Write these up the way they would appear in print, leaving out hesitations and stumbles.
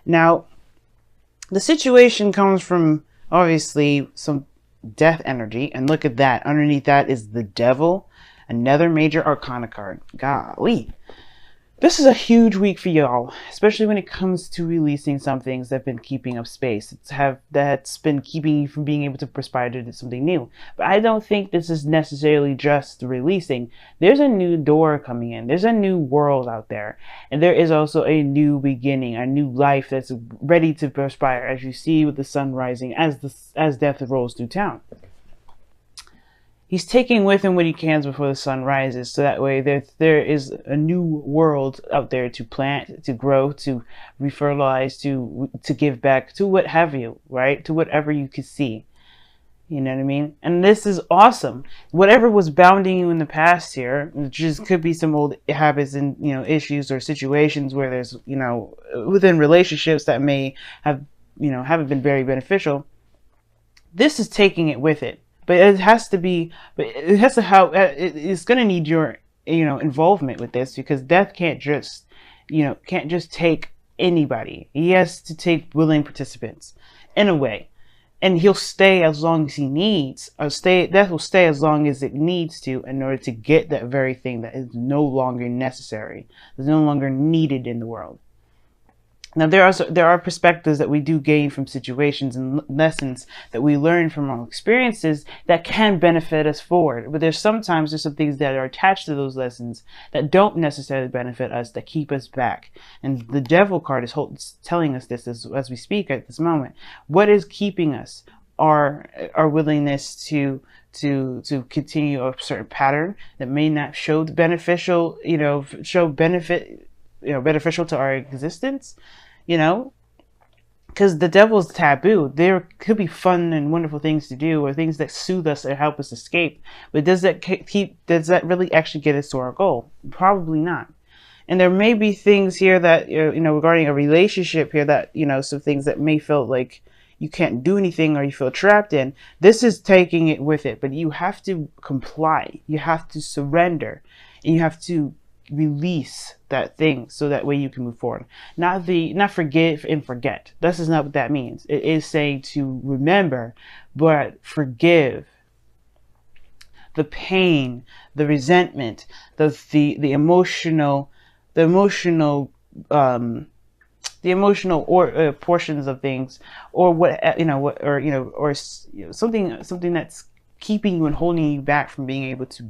Now, the situation comes from obviously some death energy, and look at that. Underneath that is the devil, another major arcana card. Golly. This is a huge week for y'all, especially when it comes to releasing some things that have been keeping up space. That's been keeping you from being able to perspire to something new. But I don't think this is necessarily just releasing. There's a new door coming in. There's a new world out there. And there is also a new beginning, a new life that's ready to perspire, as you see with the sun rising as death rolls through town. He's taking with him what he can before the sun rises, so that way there is a new world out there to plant, to grow, to refertilize, to give back, to what have you, right? To whatever you could see. You know what I mean? And this is awesome. Whatever was bounding you in the past here, which just could be some old habits and issues or situations where there's within relationships that may have haven't been very beneficial. This is taking it with it. But it has to be, it's going to need your, involvement with this, because death can't just take anybody. He has to take willing participants in a way, and he'll stay as long as he needs, death will stay as long as it needs to in order to get that very thing that is no longer necessary, is no longer needed in the world. Now, there are perspectives that we do gain from situations and lessons that we learn from our experiences that can benefit us forward. But there's some things that are attached to those lessons that don't necessarily benefit us, that keep us back. And the Devil card is telling us this as we speak at this moment. What is keeping us? Our willingness to continue a certain pattern that may not show the beneficial, beneficial to our existence. Because the devil's taboo. There could be fun and wonderful things to do, or things that soothe us or help us escape. But does that really actually get us to our goal? Probably not. And there may be things here that, regarding a relationship here that, some things that may feel like you can't do anything or you feel trapped in. This is taking it with it, but you have to comply. You have to surrender, and you have to release that thing so that way you can move forward. Not forgive and forget. This is not what that means. It is saying to remember, but forgive. The pain, the resentment, the emotional or portions of things, or something that's keeping you and holding you back from being able to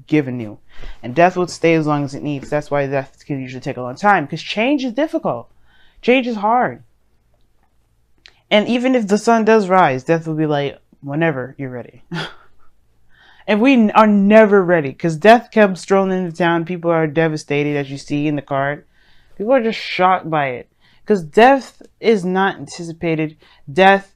give anew. And death will stay as long as it needs. That's why death can usually take a long time, because change is difficult. Change is hard. And even if the sun does rise, death will be like, whenever you're ready. And we are never ready, because death comes strolling into town. People are devastated, as you see in the card. People are just shocked by it, because death is not anticipated. Death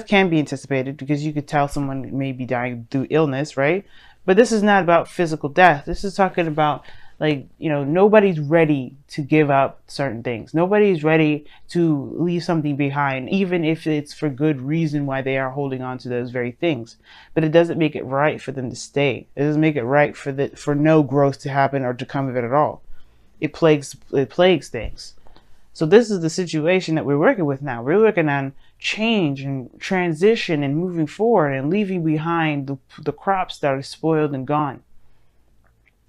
can be anticipated, because you could tell someone may be dying through illness, right? But this is not about physical death. This is talking about, nobody's ready to give up certain things. Nobody's ready to leave something behind, even if it's for good reason why they are holding on to those very things. But it doesn't make it right for them to stay. It doesn't make it right for no growth to happen or to come of it at all. It plagues things. So this is the situation that we're working with now. We're working on change and transition and moving forward and leaving behind the crops that are spoiled and gone.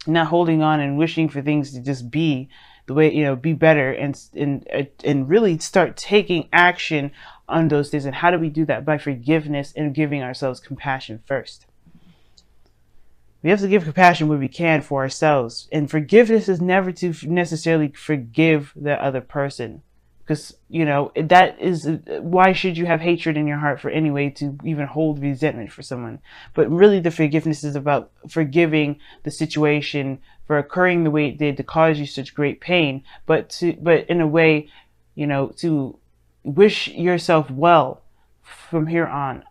Not holding on and wishing for things to just be the way, be better, and really start taking action on those things. And how do we do that? By forgiveness and giving ourselves compassion first. We have to give compassion where we can for ourselves. And forgiveness is never to necessarily forgive the other person. Because, that is, why should you have hatred in your heart for any way to even hold resentment for someone? But really the forgiveness is about forgiving the situation for occurring the way it did to cause you such great pain. But in a way, to wish yourself well from here on,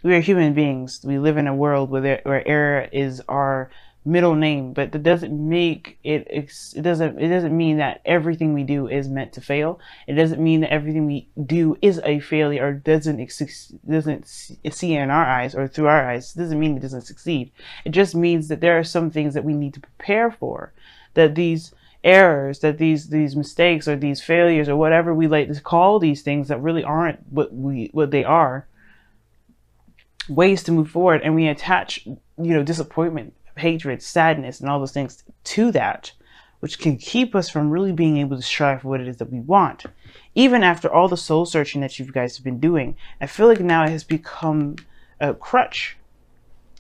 We are human beings. We live in a world where error is our middle name, but that doesn't make it doesn't mean that everything we do is meant to fail. It doesn't mean that everything we do is a failure or doesn't see in our eyes or through our eyes. It doesn't mean it doesn't succeed. It just means that there are some things that we need to prepare for, that these errors, that these mistakes or these failures or whatever we like to call these things that really aren't what they are, ways to move forward, and we attach, disappointment, hatred, sadness, and all those things to that, which can keep us from really being able to strive for what it is that we want. Even after all the soul searching that you guys have been doing, I feel like now it has become a crutch.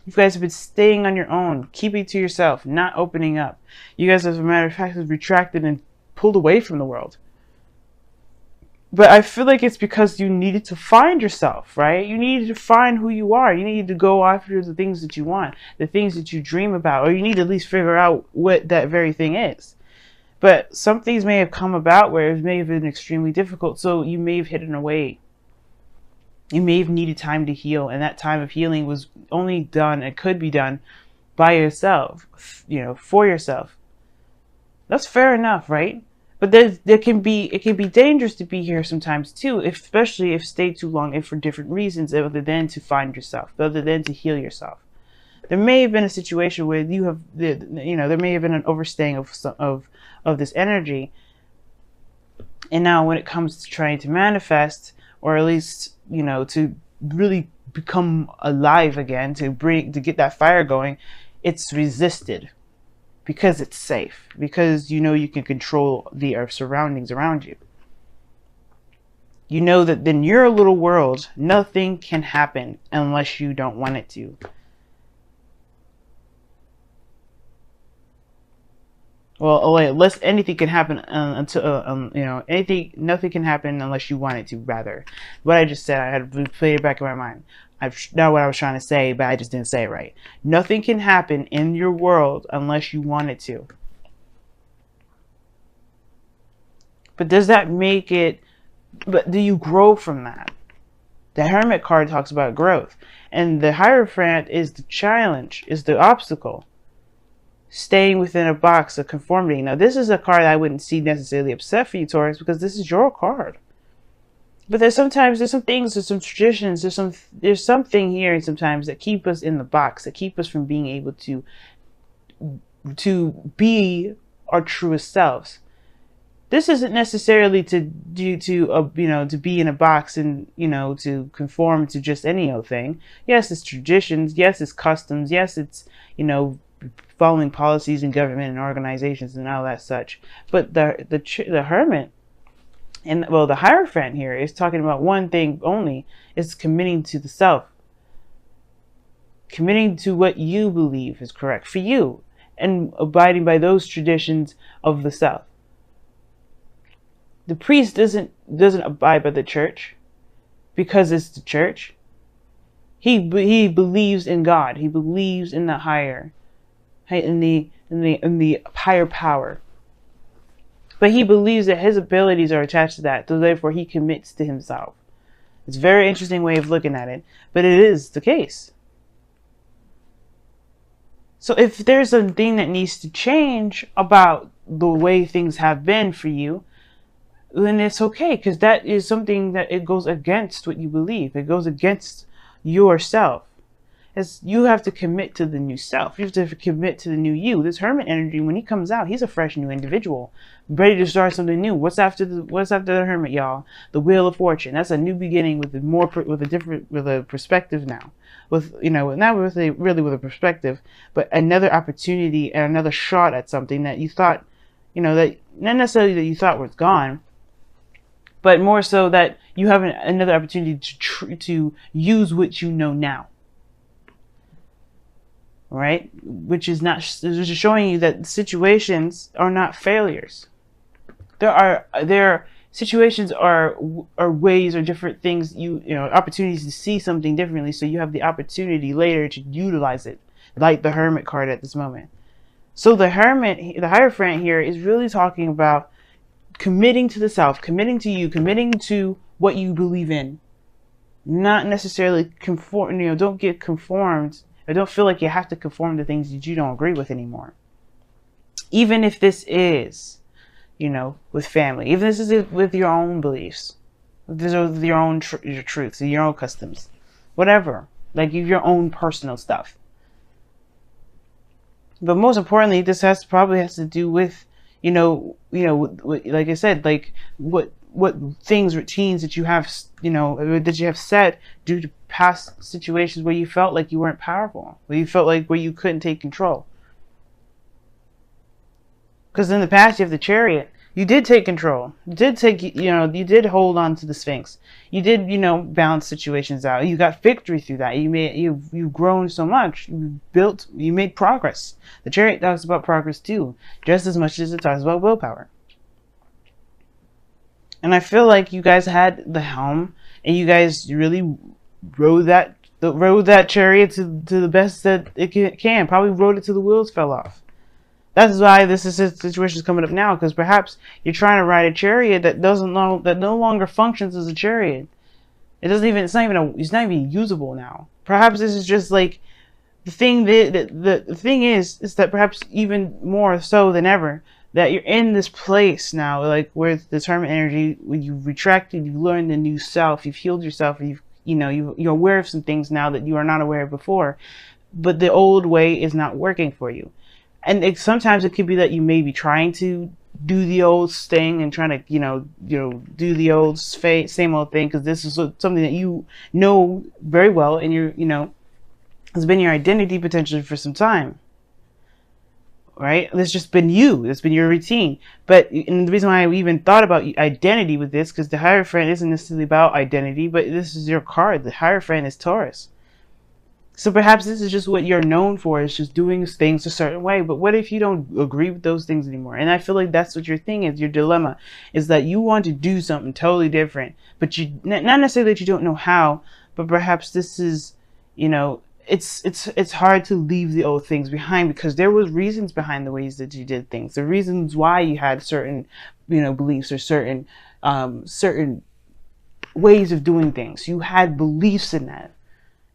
You guys have been staying on your own, keeping to yourself, not opening up. You guys, as a matter of fact, have retracted and pulled away from the world. But I feel like it's because you needed to find yourself, right? You needed to find who you are. You needed to go after the things that you want, the things that you dream about, or you need to at least figure out what that very thing is. But some things may have come about where it may have been extremely difficult, so you may have hidden away. You may have needed time to heal, and that time of healing was only done and could be done by yourself, for yourself. That's fair enough, right? But it can be dangerous to be here sometimes too, especially if stayed too long and for different reasons other than to find yourself, other than to heal yourself. There may have been a situation where there may have been an overstaying of this energy, and now when it comes to trying to manifest, or at least to really become alive again, to get that fire going, it's resisted. Because it's safe. Because you can control the surroundings around you. You know that in your little world, nothing can happen unless you don't want it to. Well, unless anything can happen nothing can happen unless you want it to. Rather, what I just said, I had to play it back in my mind. I've know what I was trying to say, but I just didn't say it right. Nothing can happen in your world unless you want it to. But does that make it? But do you grow from that? The Hermit card talks about growth, and the Hierophant is the challenge, is the obstacle. Staying within a box of conformity. Now, this is a card I wouldn't see necessarily upset for you, Taurus, because this is your card. But there's some things, there's some traditions, there's something here sometimes that keep us in the box, that keep us from being able to be our truest selves. This isn't necessarily to be in a box and to conform to just any old thing. Yes, it's traditions. Yes, it's customs. Yes, it's following policies in government and organizations and all that such. But the Hermit. And the Hierophant here is talking about one thing only, is committing to the self. Committing to what you believe is correct for you, and abiding by those traditions of the self. The priest doesn't abide by the church because it's the church. He believes in God. He believes in the higher, in the higher power. But he believes that his abilities are attached to that, so therefore he commits to himself. It's a very interesting way of looking at it, but it is the case. So if there's something that needs to change about the way things have been for you, then it's okay, because that is something that it goes against what you believe. It goes against yourself. As you have to commit to the new self. You have to commit to the new you. This Hermit energy, when he comes out, he's a fresh new individual, ready to start something new. What's after the Hermit, y'all? The Wheel of Fortune. That's a new beginning with a perspective now. Not really with a perspective, but another opportunity and another shot at something that you thought, that not necessarily that you thought was gone, but more so that you have another opportunity to use what you know now. Right? Which is showing you that situations are not failures. Situations are ways or different things, opportunities to see something differently, so you have the opportunity later to utilize it, like the Hermit card at this moment. So the Hierophant here is really talking about committing to the self, committing to you, committing to what you believe in. Not necessarily conform, don't get conformed. I don't feel like you have to conform to things that you don't agree with anymore. Even if this is, with family. Even if this is with your own beliefs. If this is with your own your truths, your own customs. Whatever. Like your own personal stuff. But most importantly, this probably has to do with Like I said, like what things, routines that you have, that you have set due to past situations where you felt like you weren't powerful, where you couldn't take control. Because in the past, you have the Chariot. You did take control. You did hold on to the Sphinx. You did, balance situations out. You got victory through that. You've grown so much. You made progress. The Chariot talks about progress too, just as much as it talks about willpower. And I feel like you guys had the helm, and you guys really rode that chariot to the best that it can. Probably rode it till the wheels fell off. That's why this situation is coming up now, because perhaps you're trying to ride a chariot that no longer functions as a chariot. It's not even usable now. Perhaps this is just like the thing. The thing is that perhaps even more so than ever, that you're in this place now, like with the tournament energy, when you've retracted, you've learned a new self, you've healed yourself, you're aware of some things now that you are not aware of before, but the old way is not working for you. And sometimes it could be that you may be trying to do the old thing and trying to, do the old same old thing, because this is something that you know very well, and has been your identity potentially for some time. Right? It's just been you. It's been your routine. And the reason why I even thought about identity with this, because the Hierophant isn't necessarily about identity, but this is your card. The Hierophant is Taurus. So perhaps this is just what you're known for, is just doing things a certain way. But what if you don't agree with those things anymore? And I feel like that's what your thing is. Your dilemma is that you want to do something totally different, but not necessarily that you don't know how, but perhaps this is, it's hard to leave the old things behind, because there was reasons behind the ways that you did things. The reasons why you had certain, beliefs, or certain ways of doing things. You had beliefs in that.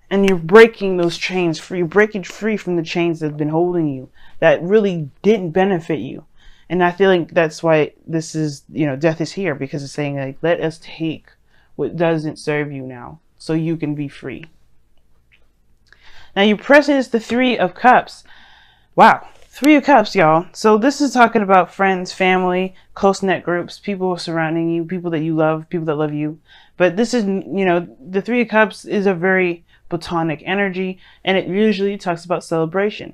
And you're breaking those chains free. You're breaking free from the chains that have been holding you, that really didn't benefit you. And I feel like that's why this is, death is here, because it's saying, like, let us take what doesn't serve you now, so you can be free. Now, your present is the Three of Cups. Wow. Three of Cups, y'all. So this is talking about friends, family, close-knit groups, people surrounding you, people that you love, people that love you. But this is, the Three of Cups is a very platonic energy, and it usually talks about celebration.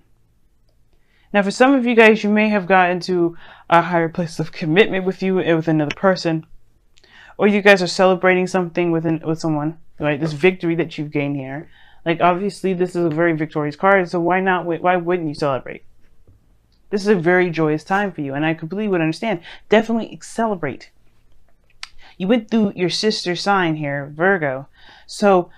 Now, for some of you guys, you may have gotten to a higher place of commitment with another person, or you guys are celebrating something with someone, right? This victory that you've gained here. Like, obviously, this is a very victorious card, so why wouldn't you celebrate? This is a very joyous time for you, and I completely would understand. Definitely celebrate. You went through your sister sign here, Virgo. So,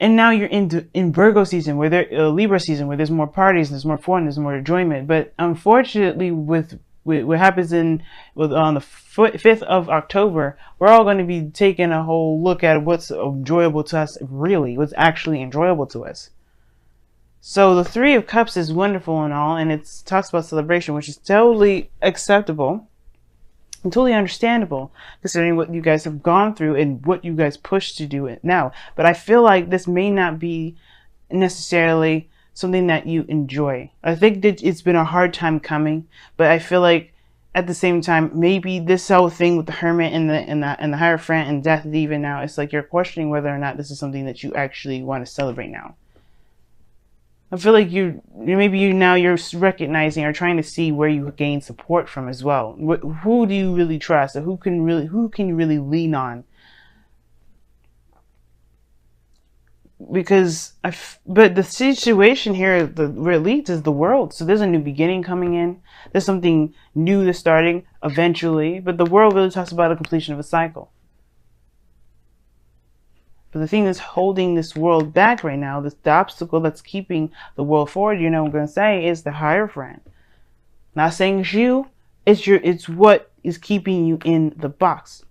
and now you're in Virgo season, Libra season, where there's more parties, there's more fun, there's more enjoyment. But unfortunately, with what happens on the 5th of October, we're all going to be taking a whole look at what's enjoyable to us, really, what's actually enjoyable to us. So the Three of Cups is wonderful and all, and it talks about celebration, which is totally acceptable and totally understandable, considering what you guys have gone through and what you guys push to do it now. But I feel like this may not be necessarily something that you enjoy. I think that it's been a hard time coming, but I feel like at the same time, maybe this whole thing with the Hermit and the Hierophant and Death even now, it's like you're questioning whether or not this is something that you actually want to celebrate now. I feel like you're recognizing or trying to see where you gain support from as well. Who do you really trust, or who can you really lean on? But the situation here, where it leads, is the world. So there's a new beginning coming in. There's something new that's starting eventually. But the world really talks about a completion of a cycle. But the thing that's holding this world back right now, the obstacle that's keeping the world forward, what I'm going to say, is the Hierophant. Not saying it's you, it's what is keeping you in the box.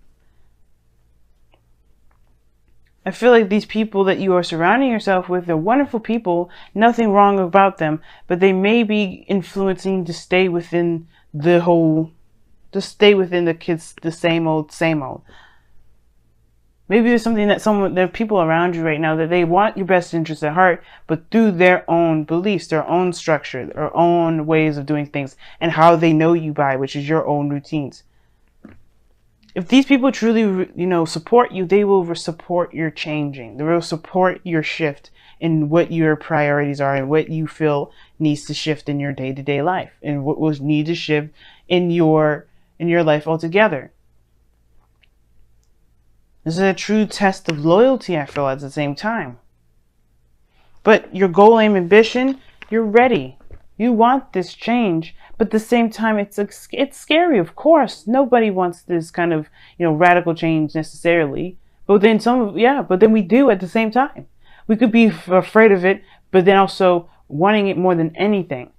I feel like these people that you are surrounding yourself with are wonderful people, nothing wrong about them, but they may be influencing to stay within the kids, the same old, same old. Maybe there's something that there are people around you right now that they want your best interest at heart, but through their own beliefs, their own structure, their own ways of doing things, and how they know you by, which is your own routines. If these people truly, support you, they will support your changing. They will support your shift in what your priorities are and what you feel needs to shift in your day-to-day life, and what will need to shift in your life altogether. This is a true test of loyalty, I feel, at the same time. But your goal, aim, ambition, you're ready. You want this change, but at the same time, it's scary, of course. Nobody wants this kind of, radical change necessarily. But then but then we do at the same time. We could be afraid of it, but then also wanting it more than anything.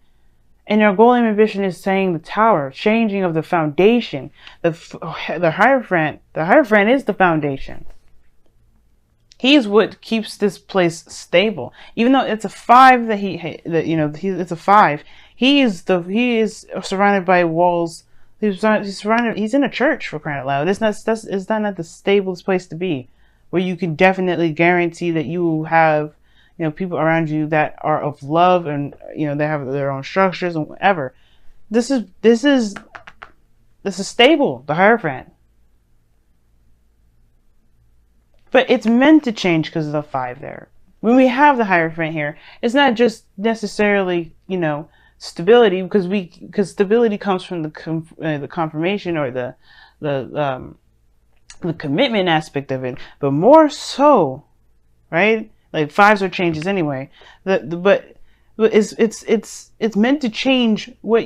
And our goal and ambition is saying the tower, changing of the foundation. The Hierophant is the foundation. He is what keeps this place stable. Even though it's a 5 it's a 5. He is surrounded by walls. He's surrounded. He's in a church, for crying out loud. It's not the stablest place to be, where you can definitely guarantee that you will have people around you that are of love, and they have their own structures and whatever. This is stable, the Hierophant. But it's meant to change because of the 5 there. When we have the Hierophant here, it's not just necessarily stability, because stability comes from the confirmation or the commitment aspect of it, but more so, right? Like 5s are changes anyway. But it's meant to change what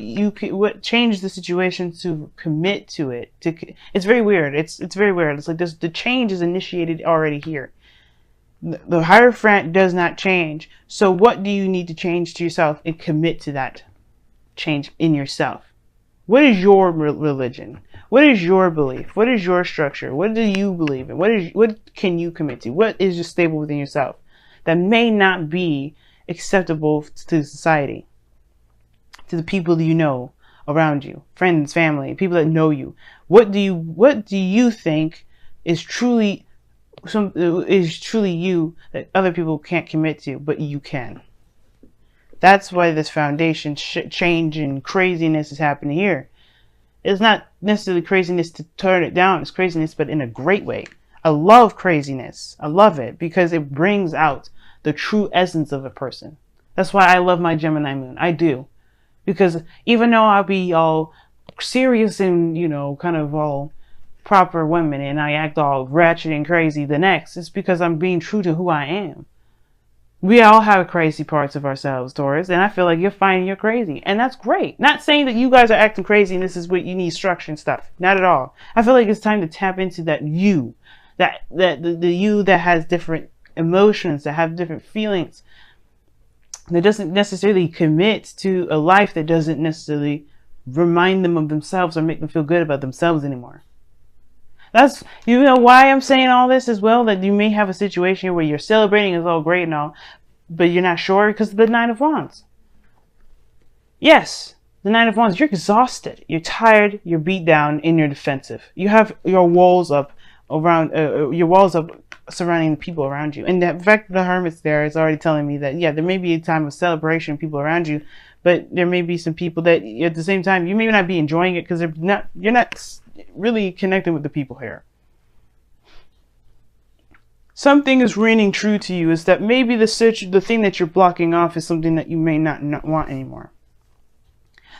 change the situation, to commit to it. It's very weird. It's very weird. It's like the change is initiated already here. The Hierophant does not change. So what do you need to change to yourself and commit to that change in yourself? What is your religion? What is your belief? What is your structure? What do you believe in? What can you commit to? What is just stable within yourself that may not be acceptable to society, to the people that you know around you, friends, family, people that know you? What do you think is truly you that other people can't commit to, but you can? That's why this foundation change and craziness is happening here. It's not necessarily craziness to turn it down. It's craziness, but in a great way. I love craziness. I love it because it brings out the true essence of a person. That's why I love my Gemini moon. I do. Because even though I'll be all serious and, kind of all proper women, and I act all ratchet and crazy the next, it's because I'm being true to who I am. We all have crazy parts of ourselves, Taurus, and I feel like you're finding you're crazy, and that's great. Not saying that you guys are acting crazy and this is what you need, structure and stuff. Not at all. I feel like it's time to tap into that you, the you that has different emotions, that have different feelings, that doesn't necessarily commit to a life that doesn't necessarily remind them of themselves or make them feel good about themselves anymore. That's, why I'm saying all this as well, that you may have a situation where you're celebrating is all great and all, but you're not sure because of the 9 of Wands. Yes, the 9 of Wands, you're exhausted, you're tired, you're beat down, and you're defensive. You have your walls up surrounding the people around you. And the fact that the Hermit's there is already telling me that, yeah, there may be a time of celebration, people around you, but there may be some people that at the same time, you may not be enjoying it because you're not really connecting with the people here. Something is ringing true to you, is that maybe the thing that you're blocking off is something that you may not want anymore.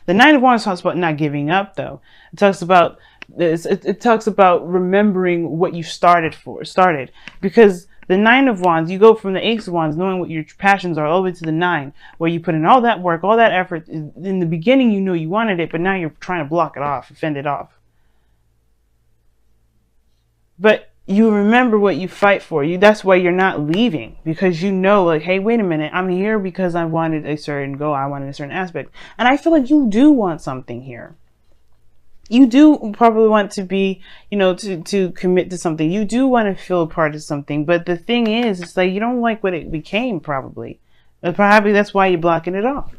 The 9 of Wands talks about not giving up, though. It talks about remembering what you started, because the 9 of Wands, you go from the Ace of Wands, knowing what your passions are, all the way to the 9, where you put in all that work, all that effort. In the beginning, you wanted it, but now you're trying to block it off, fend it off. But you remember what you fight for. That's why you're not leaving, because like, hey, wait a minute, I'm here because I wanted a certain goal, I wanted a certain aspect. And I feel like you do want something here. You do probably want to be, to commit to something. You do want to feel a part of something. But the thing is, it's like you don't like what it became, probably. And probably that's why you're blocking it off.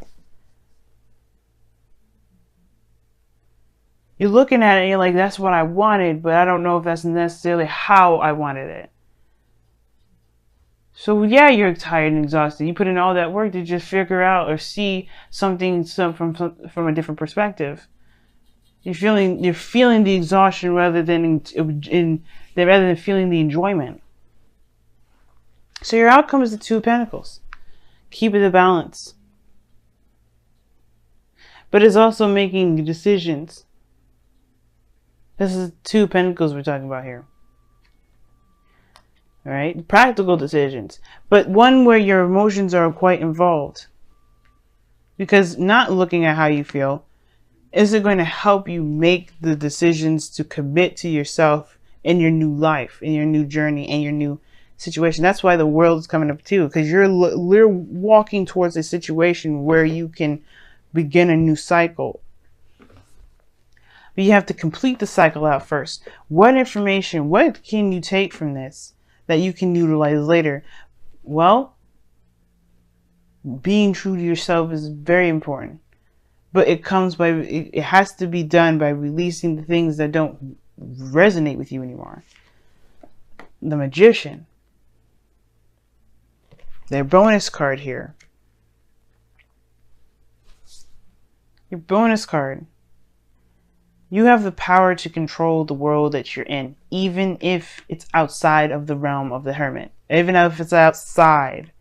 You're looking at it and you're like, that's what I wanted, but I don't know if that's necessarily how I wanted it. So yeah, you're tired and exhausted. You put in all that work to just figure out or see something from a different perspective. You're feeling the exhaustion rather than rather than feeling the enjoyment. So your outcome is the Two of Pentacles. Keep it a balance. But it's also making decisions. This is Two of Pentacles we're talking about here. All right? Practical decisions. But one where your emotions are quite involved. Because not looking at how you feel isn't going to help you make the decisions to commit to yourself in your new life, in your new journey, in your new situation. That's why the world is coming up too. Because you're walking towards a situation where you can begin a new cycle. But you have to complete the cycle out first. What information, what can you take from this that you can utilize later? Well, being true to yourself is very important. But it has to be done by releasing the things that don't resonate with you anymore. The Magician. Their bonus card here. Your bonus card. You have the power to control the world that you're in, even if it's outside of the realm of the Hermit. Even if it's outside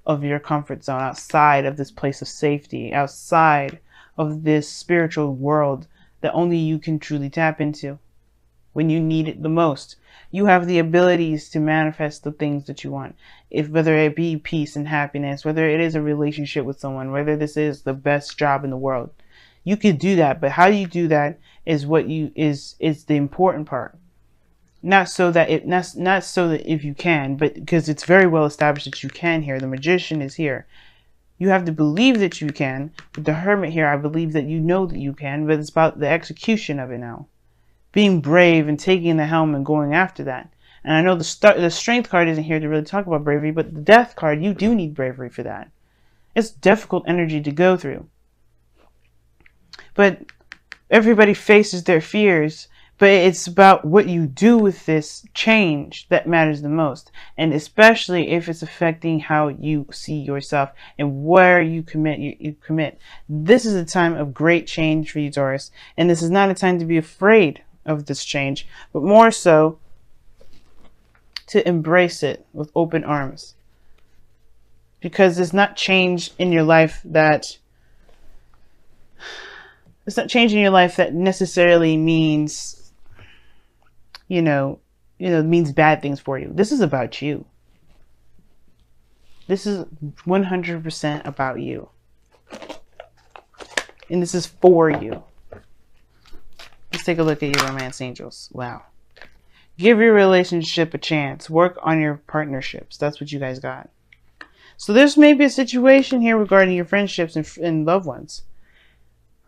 of your comfort zone, outside of this place of safety, outside of this spiritual world that only you can truly tap into when you need it the most. You have the abilities to manifest the things that you want. Whether it be peace and happiness, whether it is a relationship with someone, whether this is the best job in the world. You could do that, but how you do that is is the important part. Not so that if you can, but because it's very well established that you can here. The Magician is here. You have to believe that you can. With the Hermit here, I believe that you know that you can, but it's about the execution of it now. Being brave and taking the helm and going after that. And I know the Strength card isn't here to really talk about bravery, but the Death card, you do need bravery for that. It's difficult energy to go through. But everybody faces their fears, but it's about what you do with this change that matters the most. And especially if it's affecting how you see yourself and where you commit. You commit. This is a time of great change for you, Taurus. And this is not a time to be afraid of this change, but more so to embrace it with open arms. Because it's not change in your life that necessarily means, means bad things for you. This is about you. This is 100% about you. And this is for you. Let's take a look at your romance angels. Wow. Give your relationship a chance. Work on your partnerships. That's what you guys got. So there's maybe a situation here regarding your friendships and loved ones.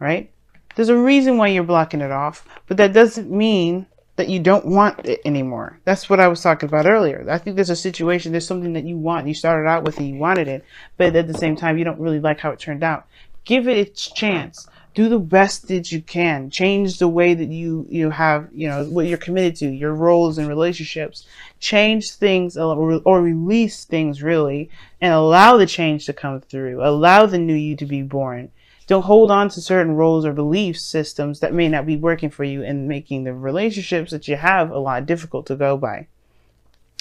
Right? There's a reason why you're blocking it off, but that doesn't mean that you don't want it anymore. That's what I was talking about earlier. I think there's a situation, there's something that you want. You started out with and you wanted it, but at the same time, you don't really like how it turned out. Give it its chance. Do the best that you can. Change the way that you have, what you're committed to, your roles and relationships. Change things or release things really, and allow the change to come through. Allow the new you to be born. Don't hold on to certain roles or belief systems that may not be working for you and making the relationships that you have a lot difficult to go by.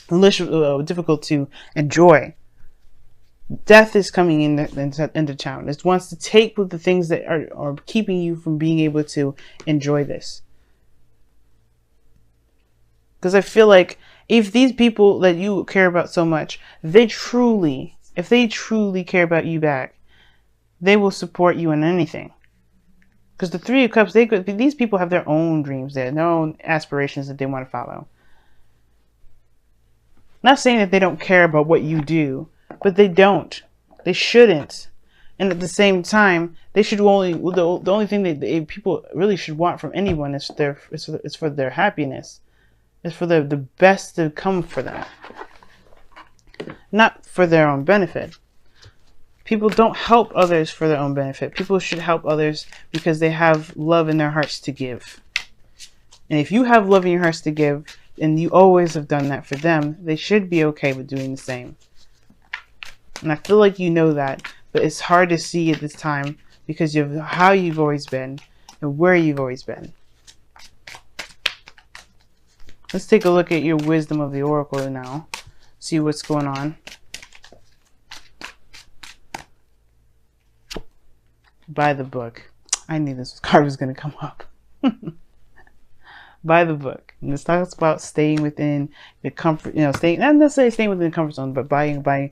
Difficult to enjoy. Death is coming into town. It wants to take with the things that are keeping you from being able to enjoy this. Because I feel like if these people that you care about so much, if they truly care about you back, they will support you in anything. Because the Three of Cups, these people have their own dreams, their own aspirations that they want to follow. Not saying that they don't care about what you do, but they don't. They shouldn't. And at the same time, they should the only thing that people really should want from anyone is for their happiness. It's for the best to come for them. Not for their own benefit. People don't help others for their own benefit. People should help others because they have love in their hearts to give. And if you have love in your hearts to give, and you always have done that for them, they should be okay with doing the same. And I feel like you know that, but it's hard to see at this time because of how you've always been and where you've always been. Let's take a look at your wisdom of the oracle now. See what's going on. By the book. I knew this card was going to come up. By the book. And this talks about staying within the comfort, staying, not necessarily staying within the comfort zone, but by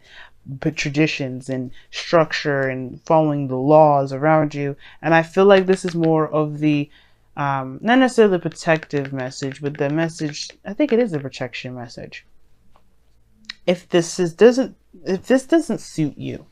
traditions and structure and following the laws around you. And I feel like this is more of the, not necessarily the protective message, but the message, I think it is a protection message. If this doesn't suit you,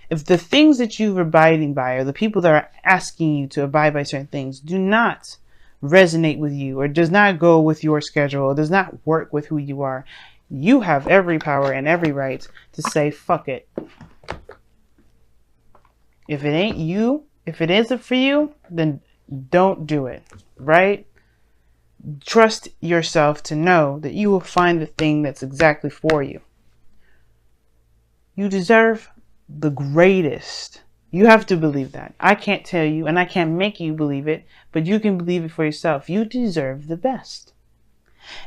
if the things that you're abiding by or the people that are asking you to abide by certain things do not resonate with you or does not go with your schedule or does not work with who you are, you have every power and every right to say, fuck it. If it ain't you, if it isn't for you, then don't do it, right? Trust yourself to know that you will find the thing that's exactly for you. You deserve the greatest. You have to believe that. I can't tell you and I can't make you believe it, but you can believe it for yourself. You deserve the best.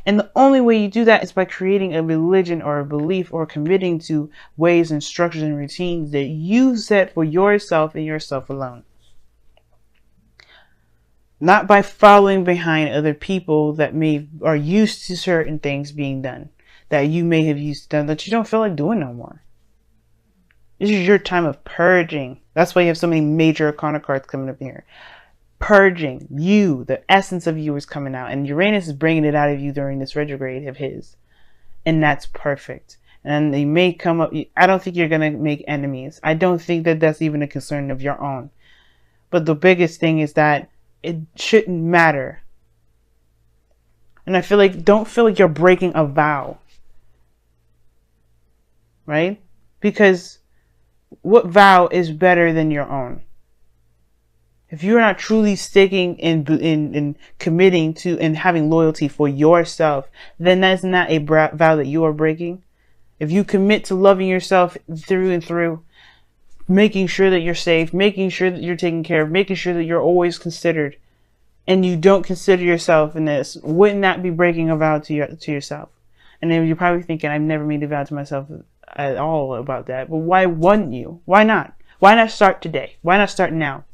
And the only way you do that is by creating a religion or a belief or committing to ways and structures and routines that you set for yourself and yourself alone. Not by following behind other people that are used to certain things being done, that you may have used to done, that you don't feel like doing no more. This is your time of purging. That's why you have so many major arcana cards coming up here. Purging. You, the essence of you is coming out. And Uranus is bringing it out of you during this retrograde of his. And that's perfect. And they may come up. I don't think you're going to make enemies. I don't think that that's even a concern of your own. But the biggest thing is that it shouldn't matter. And I feel like, don't feel like you're breaking a vow. Right? Because what vow is better than your own? If you're not truly sticking in committing to and having loyalty for yourself, then that's not a vow that you are breaking. If you commit to loving yourself through and through, making sure that you're safe, making sure that you're taken care of, making sure that you're always considered, and you don't consider yourself in this, wouldn't that be breaking a vow to yourself? And then you're probably thinking, I've never made a vow to myself at all about that. But why wouldn't you? Why not? Why not start today? Why not start now?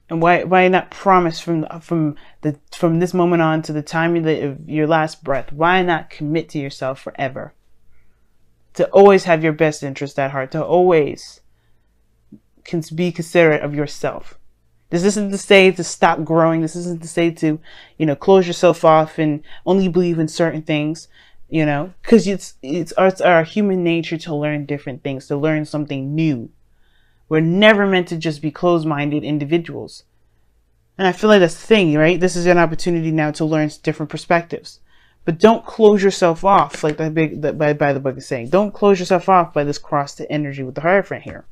And why not promise from this moment on to the time of your last breath? Why not commit to yourself forever? To always have your best interest at heart. To always be considerate of yourself. This isn't to say to stop growing. This isn't to say to, close yourself off and only believe in certain things. Because it's our human nature to learn different things, to learn something new. We're never meant to just be closed-minded individuals. And I feel like that's the thing, right? This is an opportunity now to learn different perspectives. But don't close yourself off, like by the book is saying. Don't close yourself off by this cross to energy with the Hierophant here.